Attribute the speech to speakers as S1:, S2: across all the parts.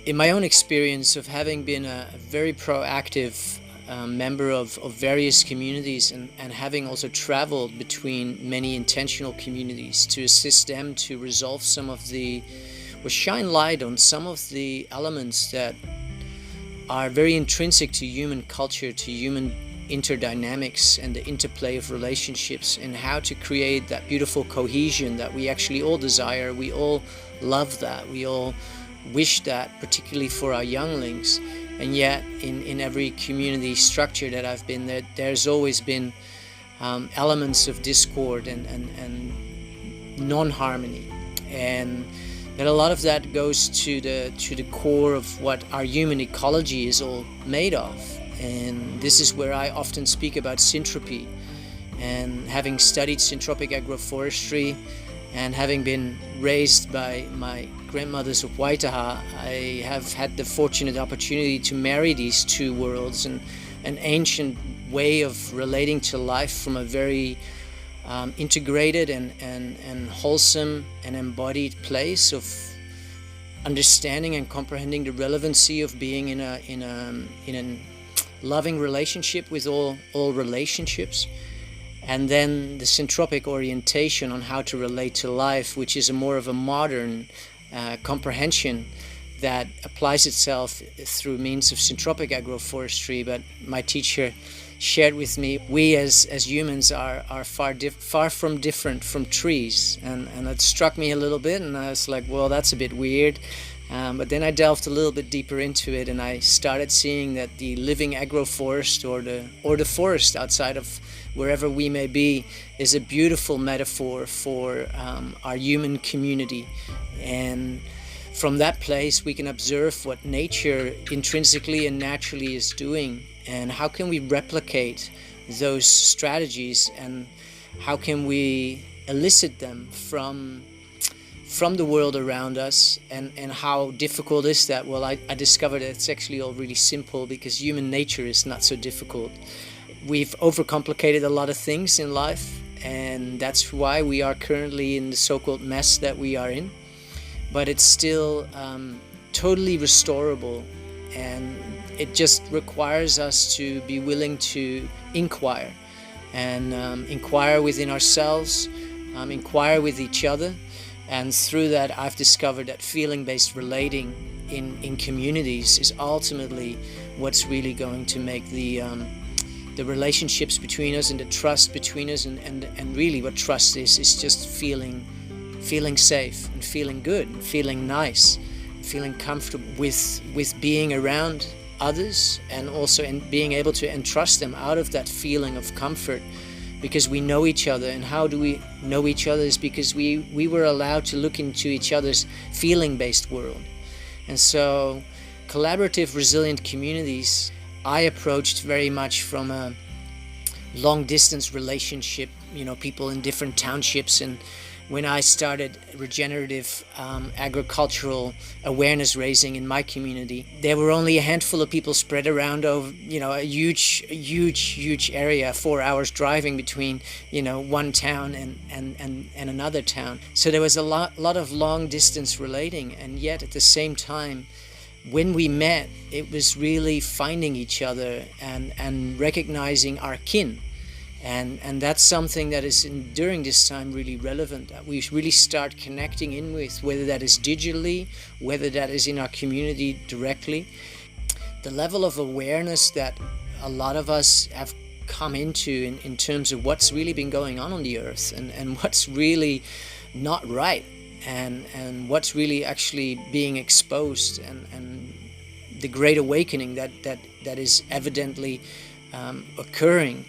S1: In my own experience of having been a very proactive member of various communities and having also traveled between many intentional communities to assist them to resolve some of the, or shine light on some of the elements that are very intrinsic to human culture, to human interdynamics and the interplay of relationships, and how to create that beautiful cohesion that we actually all desire. We all love that. We all wish that, particularly for our younglings. And yet in every community structure that I've been there, there's always been elements of discord and non-harmony, and that a lot of that goes to the core of what our human ecology is all made of. And this is where I often speak about syntropy. And having studied syntropic agroforestry and having been raised by my grandmothers of Waitaha, I have had the fortunate opportunity to marry these two worlds, and an ancient way of relating to life from a very integrated and wholesome and embodied place of understanding and comprehending the relevancy of being in a loving relationship with all relationships. And then the syntropic orientation on how to relate to life, which is more of a modern comprehension that applies itself through means of syntropic agroforestry. But my teacher shared with me, we as humans are far from different from trees, and it struck me a little bit, and I was like, well, that's a bit weird. But then I delved a little bit deeper into it, and I started seeing that the living agroforest, or the forest outside of wherever we may be, is a beautiful metaphor for our human community. And from that place we can observe what nature intrinsically and naturally is doing, and how can we replicate those strategies, and how can we elicit them from the world around us. And how difficult is that? Well, I discovered that it's actually all really simple, because human nature is not so difficult. We've overcomplicated a lot of things in life, and that's why we are currently in the so-called mess that we are in. But it's still totally restorable, and it just requires us to be willing to inquire, and inquire within ourselves, inquire with each other. And through that, I've discovered that feeling-based relating in communities is ultimately what's really going to make the relationships between us and the trust between us, and really what trust is just feeling safe and feeling good and feeling nice, feeling comfortable with being around others, and also being able to entrust them out of that feeling of comfort, because we know each other. And how do we know each other? Is because we were allowed to look into each other's feeling-based world. And so collaborative, resilient communities I approached very much from a long-distance relationship, people in different townships. And when I started regenerative agricultural awareness raising in my community, there were only a handful of people spread around over, a huge area, 4 hours driving between, one town and another town. So there was a lot of long distance relating, and yet at the same time, when we met, it was really finding each other and recognizing our kin. And that's something that is during this time really relevant, that we really start connecting in with, whether that is digitally, whether that is in our community directly. The level of awareness that a lot of us have come into in terms of what's really been going on the earth, and what's really not right, and what's really actually being exposed, and the great awakening that is evidently occurring,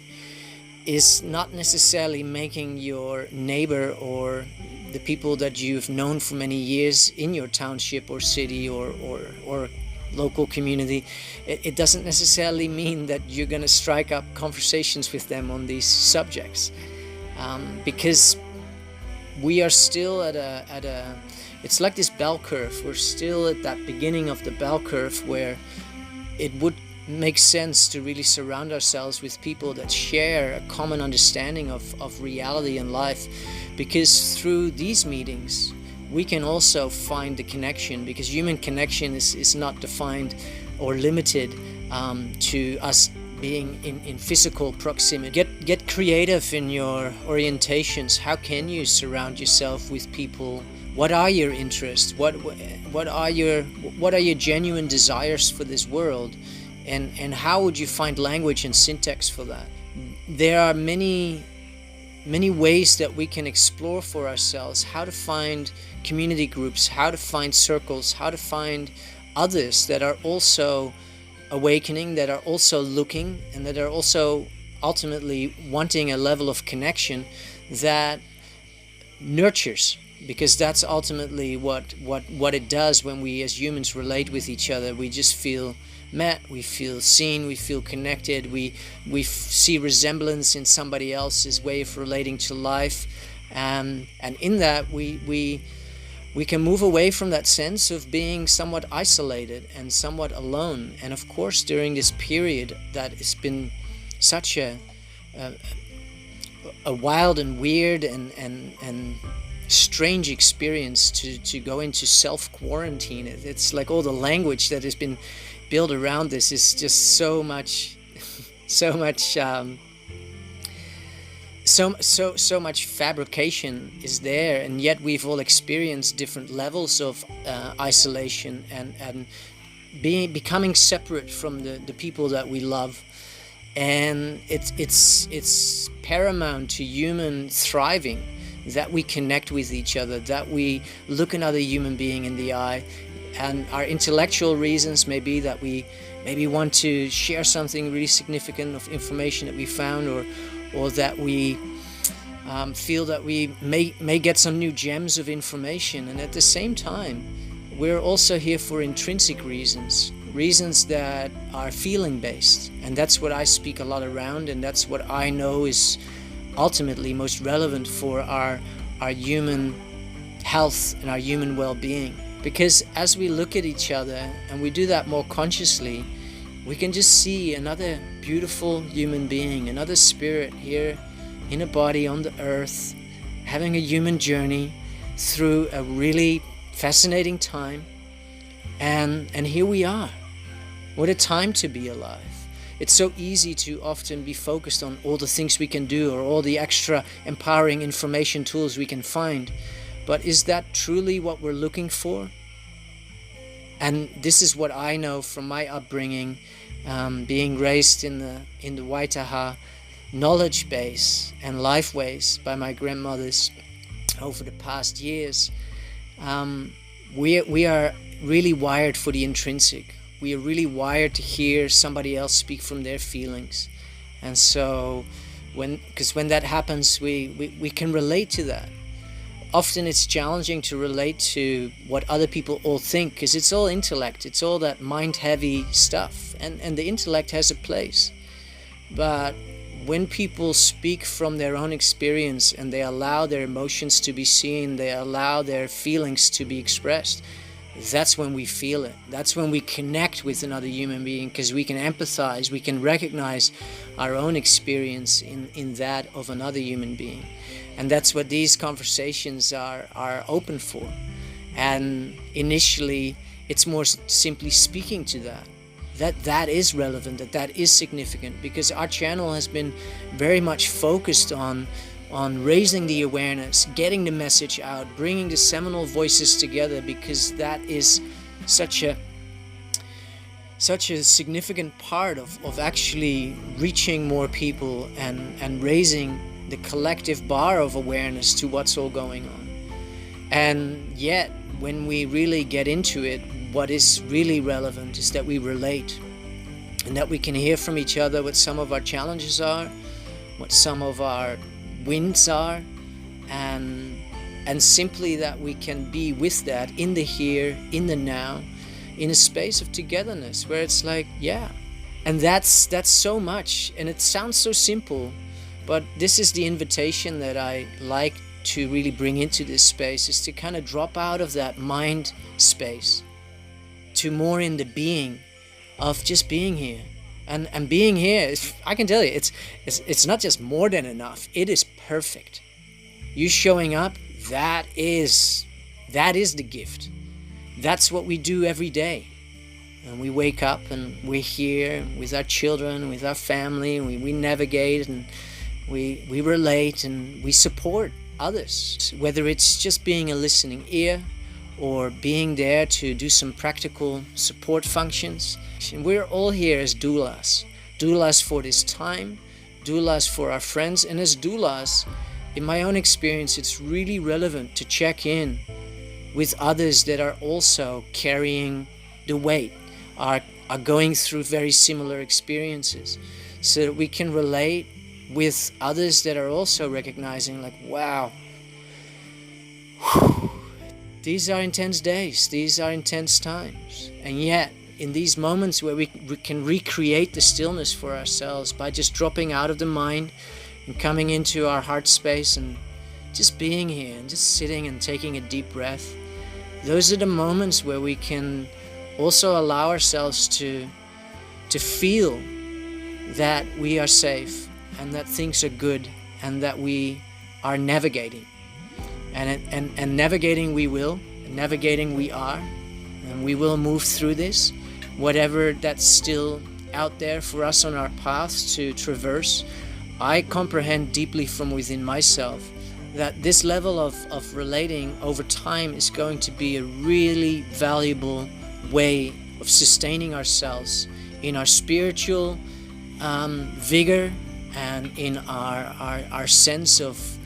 S1: is not necessarily making your neighbor or the people that you've known for many years in your township or city or local community. It doesn't necessarily mean that you're going to strike up conversations with them on these subjects, because we are still at a it's like this bell curve. We're still at that beginning of the bell curve where it would make sense to really surround ourselves with people that share a common understanding of reality and life, because through these meetings we can also find the connection, because human connection is not defined or limited to us being in physical proximity. Get creative in your orientations. How can you surround yourself with people? What are your interests? What are your genuine desires for this world? And how would you find language and syntax for that? There are many ways that we can explore for ourselves how to find community groups, how to find circles, how to find others that are also awakening, that are also looking, and that are also ultimately wanting a level of connection that nurtures, because that's ultimately what it does when we as humans relate with each other. We just feel met, we feel seen, we feel connected, we see resemblance in somebody else's way of relating to life, and in that we can move away from that sense of being somewhat isolated and somewhat alone. And of course, during this period that has been such a wild and weird and strange experience to go into self-quarantine, it's like all the language that has been built around this is just so much fabrication is there, and yet we've all experienced different levels of isolation and becoming separate from the people that we love. And it's paramount to human thriving that we connect with each other, that we look another human being in the eye. And our intellectual reasons may be that we maybe want to share something really significant of information that we found, or that we feel that we may get some new gems of information. And at the same time, we're also here for intrinsic reasons that are feeling based. And that's what I speak a lot around, and that's what I know is ultimately most relevant for our human health and our human well-being. Because as we look at each other, and we do that more consciously, we can just see another beautiful human being, another spirit here in a body on the earth, having a human journey through a really fascinating time. And here we are. What a time to be alive. It's so easy to often be focused on all the things we can do, or all the extra empowering information tools we can find. But is that truly what we're looking for? And this is what I know from my upbringing, being raised in the Waitaha knowledge base and life ways by my grandmothers over the past years. We are really wired for the intrinsic. We are really wired to hear somebody else speak from their feelings. And so when that happens, we can relate to that. Often it's challenging to relate to what other people all think, because it's all intellect, it's all that mind-heavy stuff, and the intellect has a place. But when people speak from their own experience, and they allow their emotions to be seen, they allow their feelings to be expressed, that's when we feel it. That's when we connect with another human being, because we can empathize, we can recognize our own experience in that of another human being. And that's what these conversations are open for. And initially, it's more simply speaking to that is relevant, that is significant, because our channel has been very much focused on raising the awareness, getting the message out, bringing the seminal voices together, because that is such a significant part of actually reaching more people and raising the collective bar of awareness to what's all going on. And yet, when we really get into it, what is really relevant is that we relate, and that we can hear from each other what some of our challenges are, what some of our wins are, and simply that we can be with that in the here, in the now, in a space of togetherness where it's like, yeah. And that's so much, and it sounds so simple, but this is the invitation that I like to really bring into this space, is to kind of drop out of that mind space to more in the being of just being here. And being here, I can tell you, it's not just more than enough, it is perfect. You showing up, that is That is the gift. That's what we do every day. And we wake up and we're here with our children, with our family, and we navigate and we relate and we support others. Whether it's just being a listening ear or being there to do some practical support functions. And we're all here as doulas. Doulas for this time, doulas for our friends, and as doulas, in my own experience, it's really relevant to check in with others that are also carrying the weight, are going through very similar experiences, so that we can relate with others that are also recognizing, like, wow, these are intense days, these are intense times. And yet, in these moments where we can recreate the stillness for ourselves by just dropping out of the mind and coming into our heart space and just being here and just sitting and taking a deep breath, those are the moments where we can also allow ourselves to feel that we are safe and that things are good and that we are navigating. And navigating we will, and navigating we are, and we will move through this, whatever that's still out there for us on our paths to traverse. I comprehend deeply from within myself that this level of relating over time is going to be a really valuable way of sustaining ourselves in our spiritual vigor and in our sense of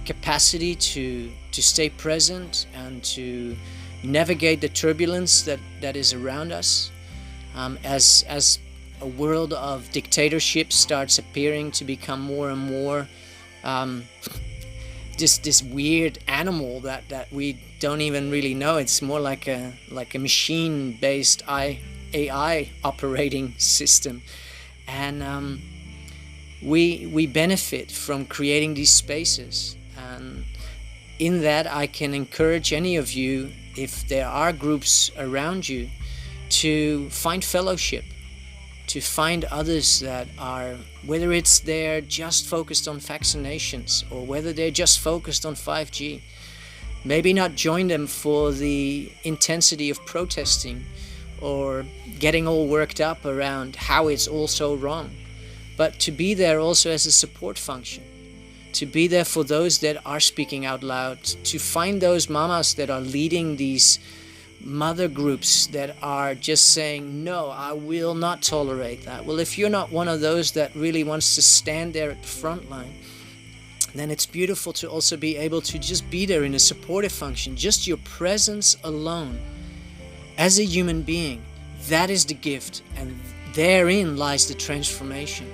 S1: capacity to stay present and to navigate the turbulence that is around us, as a world of dictatorship starts appearing to become more and more this weird animal that we don't even really know. It's more like a machine-based AI operating system, and we benefit from creating these spaces. And in that, I can encourage any of you, if there are groups around you, to find fellowship, to find others that are, whether it's they're just focused on vaccinations or whether they're just focused on 5G, maybe not join them for the intensity of protesting or getting all worked up around how it's all so wrong, but to be there also as a support function, to be there for those that are speaking out loud, to find those mamas that are leading these mother groups that are just saying, no, I will not tolerate that. Well, if you're not one of those that really wants to stand there at the front line, then it's beautiful to also be able to just be there in a supportive function. Just your presence alone as a human being, that is the gift, and therein lies the transformation.